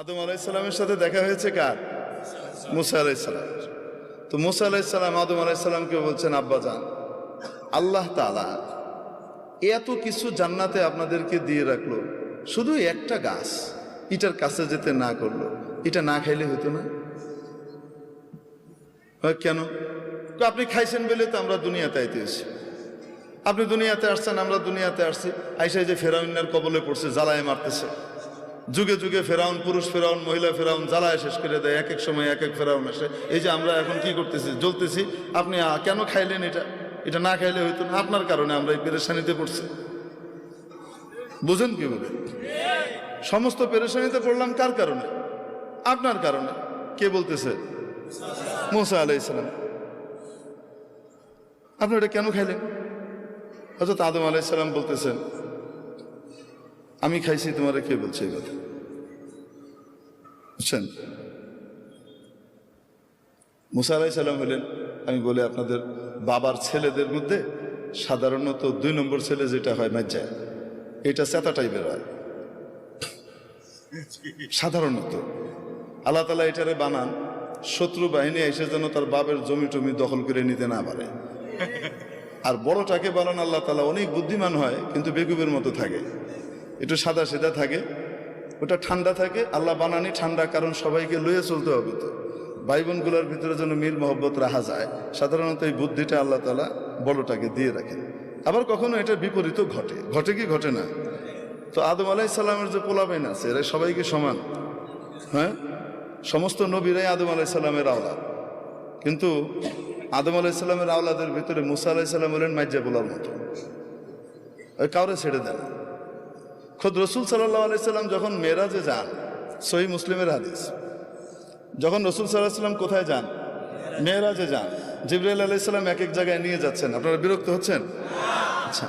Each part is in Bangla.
আদম আলাইসাল্লামের সাথে দেখা হয়েছে কার? মুসা আলাইসাল্লাম। তো মুসা আলাইসাল্লাম আদম আলাইসাল্লামকে বলছেন, আব্বাজান, আল্লাহ তাআলা এত কিছু জান্নাতে আপনাদেরকে দিয়ে রাখলো, শুধু একটা গাছ এটার কাছে যেতে না করলো, এটা না খাইলে হতো না? কেন? আপনি খাইছেন বলে তো আমরা দুনিয়াতে আইতে এসেছি। আপনি দুনিয়াতে আসছেন, আমরা দুনিয়াতে আসছি। আইসাই যে ফেরাউনের কবলে পড়ছে, জ্বালায় মারতেছে। যুগে যুগে ফেরাউন, পুরুষ ফেরাউন, মহিলা ফেরাউন জ্বালায় শেষ করে দেয়। এক এক সময় এক এক ফেরাউন আসে। এই যে আমরা এখন কি করতেছি, জ্বলতেছি। আপনি কেন খাইলেন? এটা না খাইলে হইতো না। আপনার কারণে আমরা এই পেরেশানিতে পড়ছি। বুঝেন কি বলে? সমস্ত পেরেশানিতে পড়লাম কার কারণে? আপনার কারণে। কে বলতেছে? মুসা আলাইহিসসালাম। আপনি এটা কেন খাইলেন? হযরত আদম আলাইহিসসালাম বলতেছেন, আমি খাইছি, তোমারে কে বলছে এই কথা? বুঝছেন? মুসা আলাইহিসসালাম হলেন, আমি বলি আপনাদের বাবার ছেলেদের মধ্যে সাধারণত 2 নম্বর ছেলে যেটা হয় মাজ্জা, এটা চেতা টাইপের হয় সাধারণত। আল্লাহ তাআলা এটারে বানান শত্রু বাহিনী এসে যেন তার বাপের জমি টমি দখল করে নিতে না পারে। আর বড়টাকে বানান আল্লাহ তাআলা অনেক বুদ্ধিমান হয়, কিন্তু বেকুবের মতো থাকে, একটু সাদা সিধা থাকে, ওটা ঠান্ডা থাকে। আল্লাহ বানানি ঠান্ডা, কারণ সবাইকে লইয়ে চলতে হবে। তো ভাই বোনগুলোর ভিতরে যেন মিল মহব্বত রাখা যায়, সাধারণত এই বুদ্ধিটা আল্লাহ তাআলা বড়টাকে দিয়ে রাখেন। আবার কখনো এটার বিপরীতও ঘটে। ঘটে কি ঘটে না? তো আদম আলাইহিসসালামের যে পোলাপাইন আছে, এরা সবাইকে সমান। হ্যাঁ, সমস্ত নবীরাই আদম আলাইহিসসালামের আওলাদ, কিন্তু আদম আলাইহিসসালামের আওলাদের ভিতরে মুসা আলাইহিসসালাম হলেন মাইজ্জা পোলার মতো, কাউরে ছেড়ে দেন। খোদ রসুল সাল্লাল্লাহু আলাইহি সাল্লাম যখন মেরাজে যান, সহিহ মুসলিমের হাদিস, যখন রসুল সাল্লাল্লাহু আলাইহি সাল্লাম কোথায় যান? মেরাজে যান। জিবরাইল আলাইহিস সালাম এক এক জায়গায় নিয়ে যাচ্ছেন। আপনারা বিরক্ত হচ্ছেন? আচ্ছা,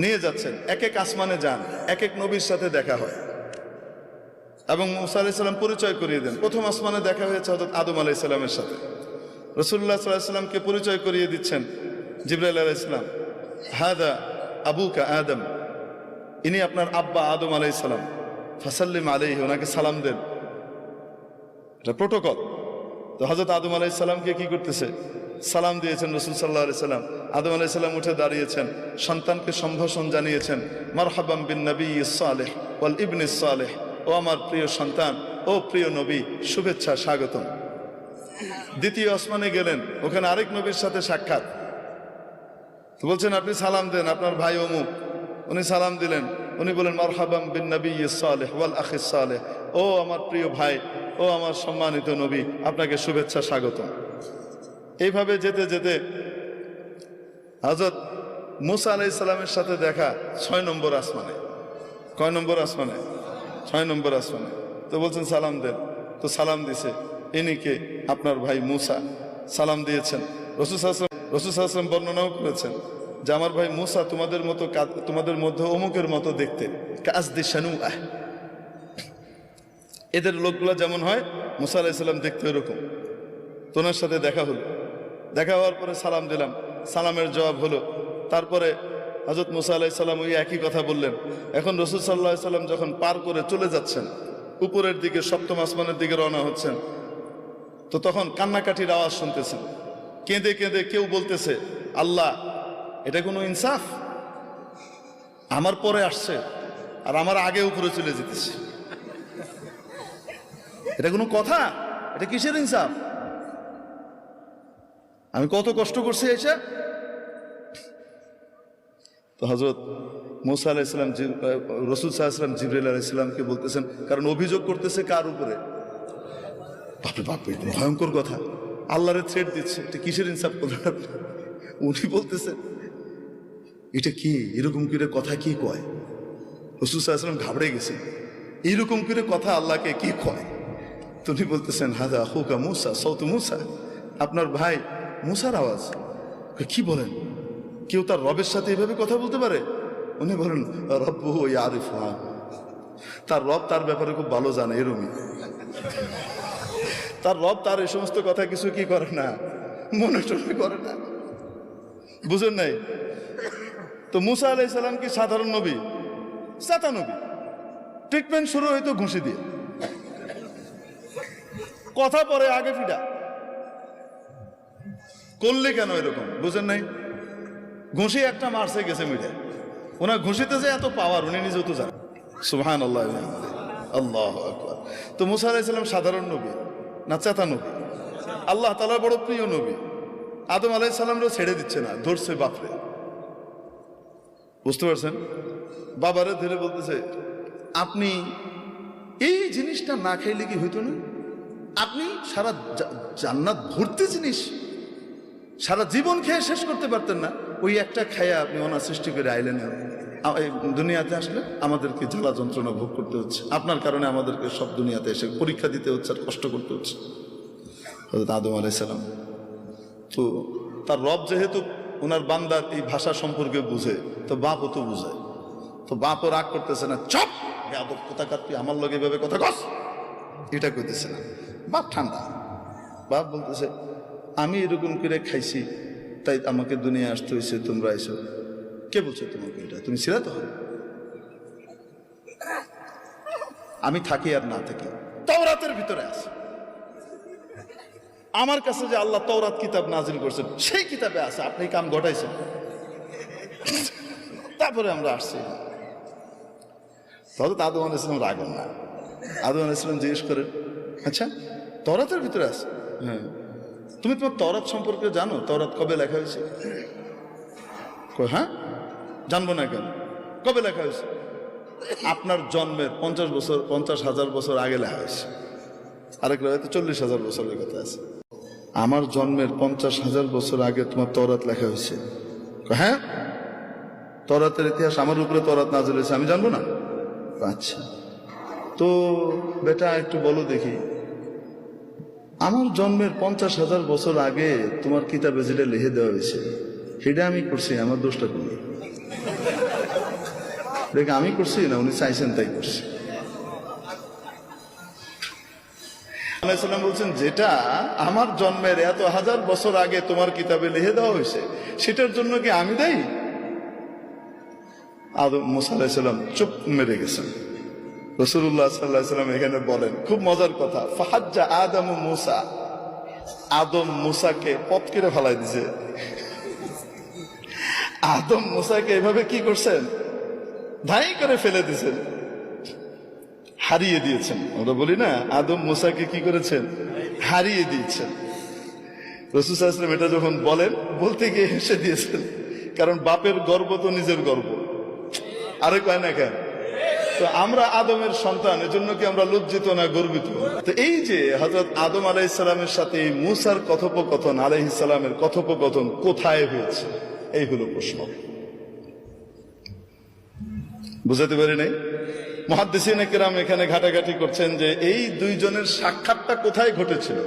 নিয়ে যাচ্ছেন, এক এক আসমানে যান, এক এক নবীর সাথে দেখা হয় এবং মুসা আলাইহিস সালাম পরিচয় করিয়ে দেন। প্রথম আসমানে দেখা হয়েছে হযরত আদম আলাইহিস সালামের সাথে। রাসূলুল্লাহ সাল্লাল্লাহু আলাইহি সাল্লামকে পরিচয় করিয়ে দিচ্ছেন জিবরাইল আলাইহিস সালাম, হাদা আবুকা আদম, ইনি আপনার আব্বা আদম আলাইহিস সালাম, ফাসাল্লিম আলাইহি, ওনাকে সালাম দেন। এটা প্রোটোকল। তো হযরত আদম আলাইহিস সালামকে কি করতেছে? সালাম দিয়েছেন রাসূল সাল্লাল্লাহু আলাইহি সাল্লাম। আদম আলাইহিস সালাম উঠে দাঁড়িয়েছেন, সন্তানকে সম্ভাষণ জানিয়েছেন, মারহাবাম বিন নবিয়্যিস সালেহ ওয়াল ইবনিস সালেহ, ও আমার প্রিয় সন্তান, ও প্রিয় নবী, শুভেচ্ছা, স্বাগতম। দ্বিতীয় আসমানে গেলেন, ওখানে আরেক নবীর সাথে সাক্ষাৎ। তো বলছেন, আপনি সালাম দেন, আপনার ভাই অমুক। উনি সালাম দিলেন, উনি বলেন, মারহাবাম বিন নবিয়্যিস সালেহ ওয়াল আখিস সালেহ, ও আমার প্রিয় ভাই, ও আমার সম্মানিত নবী, আপনাকে শুভেচ্ছা, স্বাগতম। এইভাবে যেতে যেতে হযরত মুসা আলাইহিস সালামের সাথে দেখা 6 নম্বর আসমানে। কয় নম্বর আসমানে? 6 নম্বর আসমানে। তো বলছেন সালাম দেন। তো সালাম দিছে, ইনি কে? আপনার ভাই মুসা। সালাম দিয়েছেন। রাসূল সাল্লাল্লাহু আলাইহি ওয়াসাল্লাম বর্ণনাও করেছেন যে আমার ভাই মুসা তোমাদের মতো, তোমাদের মধ্যে অমুকের মতো দেখতে, কাজদি শানুআহ, এদের লোকগুলো যেমন হয় মুসা আলাইহিস সালাম দেখতে এরকম। তোনার সাথে দেখা হলো। দেখা হওয়ার পরে সালাম দিলাম, সালামের জবাব হলো। তারপরে হযরত মুসা আলাইহিস সালাম ওই একই কথা বললেন। এখন রাসূল সাল্লাল্লাহু আলাইহি সাল্লাম যখন পার করে চলে যাচ্ছেন, উপরের দিকে 7ম আসমানের দিকে রওনা হচ্ছেন, তো তখন কান্নাকাটির আওয়াজ শুনতেছেন। কেঁদে কেঁদে কেউ বলতেছে, আল্লাহ, এটা কোনো ইনসাফ? আমার পরে আসছে আর আমার আগে উপরে চলে যেতেছে, এটা কোনো কথা? এটা কিসের ইনসাফ? আমি কত কষ্ট করছি এসে। তো হযরত মুসা আলাইহিস সালাম রাসূল সাল্লাল্লাহু আলাইহি ওয়াসাল্লাম জিবরাইল আলাইহিস সালামকে বলতেছেন, কারণ অভিযোগ করতেছে কার উপরে? বাপরে বাপ, ভয়ঙ্কর কথা। আল্লাহরে থ্রেট দিচ্ছে, এটা কিসের ইনসাফ করলেন আপনি? উনি বলতেছেন, এটা কি এরকম করে কথা কি কয়? রাসূল সাল্লাল্লাহু আলাইহি ওয়াসাল্লাম ঘাবড়ে গেছে, এইরকম করে কথা আল্লাহকে কি কয়? তো উনি বলতেছেন, হাদা আখুকা মুসা, সাউতু মুসা, আপনার ভাই মুসার আওয়াজ। কি বলেন? কেউ তার রবের সাথে এভাবে কথা বলতে পারে? উনি বলেন, রব্বুহু ইয়ারিফুহা, তার রব তার ব্যাপারে খুব ভালো জানে। এরকমই তার রব তার এই সমস্ত কথা কিছু কি করে না, মনে টনে করে না। বুঝেন নাই? তো মুসা আলাইহিস সালাম কি সাধারণ নবী? চেতা নবী। ট্রিটমেন্ট শুরু হইতো ঘুষি দিয়ে। কথা পরে আগে ফিডা করলে কেন এরকম বুঝেন নাই? ঘুষি একটা মারছে গেছে মিটে, ওনার ঘুষিতে যে এত পাওয়ার উনি নিজেও তো জানেন। সুবহানাল্লাহ, আল্লাহু আকবার। তো মুসা আলাইহিস সালাম সাধারণ নবী না চেতা নবী? আল্লাহ তাআলার বড় প্রিয় নবী। আদম আলাইহিস সালামও ছেড়ে দিচ্ছে না, ধরছে বাপরে। বুঝতে পারছেন? বাবারে ধরে বলতেছে, আপনি এই জিনিসটা না খাইলে কি হইতো না? আপনি সারা জান্নাত ভর্তি জিনিস সারা জীবন খেয়ে শেষ করতে পারতেন না, ওই একটা খায়া আপনি অনার সৃষ্টি করে আইলেন। দুনিয়াতে আসলে আমাদেরকে জ্বালা যন্ত্রণা ভোগ করতে হচ্ছে, আপনার কারণে আমাদেরকে সব দুনিয়াতে এসে পরীক্ষা দিতে হচ্ছে আর কষ্ট করতে হচ্ছে। হযরত আদম আলাইহিস সালাম তো তার রব যেহেতু ওনার বান্দার এই ভাষা সম্পর্কে বুঝে, তো বাপও তো বুঝে, তো বাপও রাগ করতেছে না, চপ বেয়াদব কোথাকার, তুই আমার লগে এভাবে কথা কস, এটা কইতেছে না। বাপ ঠান্ডা, বাপ বলতেছে, আমি এরকম করে খাইছি তাই আমাকে দুনিয়া আসতে হয়েছে, তোমরা এসো। কে বলছো তোমাকে এটা? তুমি ছিলা তো? আমি থাকি আর না থাকি তাওরাতের ভিতরে আছে, আমার কাছে যে আল্লাহ তাওরাত কিতাব নাজিল করছেন সেই কিতাবে আছে, আপনি কাম ঘটাইছেন। তারপরে আমরা আসছি। হযরত আদম আলাইহিস সালাম রাগেন না। আদম আলাইহিস সালাম জিজ্ঞেস করেন, আচ্ছা তাওরাতের ভিতরে আছে? হ্যাঁ। তুমি তোমার তাওরাত সম্পর্কে জানো? তাওরাত কবে লেখা হয়েছে? হ্যাঁ, জানবো না কেন? কবে লেখা হয়েছে? আপনার জন্মের 50,000 বছর আগে লেখা হয়েছে। আরেক রাতে 40,000 বছরের কথা আছে। আমার জন্মের 50,000 বছর আগে তোমার তাওরাত লেখা হয়েছে? হ্যাঁ, তাওরাতের ইতিহাস আমার উপরে তাওরাত নাযিল হয়েছে, আমি জানবো না? আচ্ছা, তো বেটা একটু বলো দেখি, আমার জন্মের 50,000 বছর আগে তোমার কিতাবে যেটা লিখে দেওয়া হয়েছে সেটা আমি করছি, আমার দোষটা করি? দেখ, আমি করছি না, উনি চাইছেন তাই করছি। বলছেন, যেটা আমার জন্মের এত হাজার বছর আগে তোমার কিতাবে লিখে দেওয়া হয়েছে সেটার জন্য কি আমি দায়ী? আদম মুসা আলাইহিস সালাম চুপ মেরে গেছেন। রাসূলুল্লাহ সাল্লাল্লাহু আলাইহি ওয়াসাল্লাম এখানে বলেন, খুব মজার কথা, ফাহাজ্জা আদম মুসা, আদম মুসাকে পথ কেটে ফেলাই দিছে। আদম মুসাকে এভাবে কি করছেন? ধাই করে ফেলে দিয়েছেন, হারিয়ে দিয়েছেন। আমরা বলি না, আদম মুসাকে কি করেছেন? হারিয়ে দিয়েছেন। রাসূল সাল্লাল্লাহু আলাইহি ওয়াসাল্লাম এটা যখন বলেন, বলতে গিয়ে হেসে দিয়েছেন, কারণ বাপের গর্ব তো নিজের গর্ব, আরে কয় না কেন? তো আমরা আদমের সন্তান, এজন্য কি আমরা লজ্জিত না গর্বিত? তো এই যে হযরত আদম আলাইহিস সালামের সাথে মূসার কথোপকথন, আলাইহিস সালামের কথোপকথন কোথায় হয়েছে, এই হলো প্রশ্ন। বুঝাতে পারি নাই? মুহাদ্দিসিনে কেরাম এখানে ঘাটাঘাটি করছেন যে এই দুইজনের সাক্ষাৎটা কোথায় ঘটেছিল।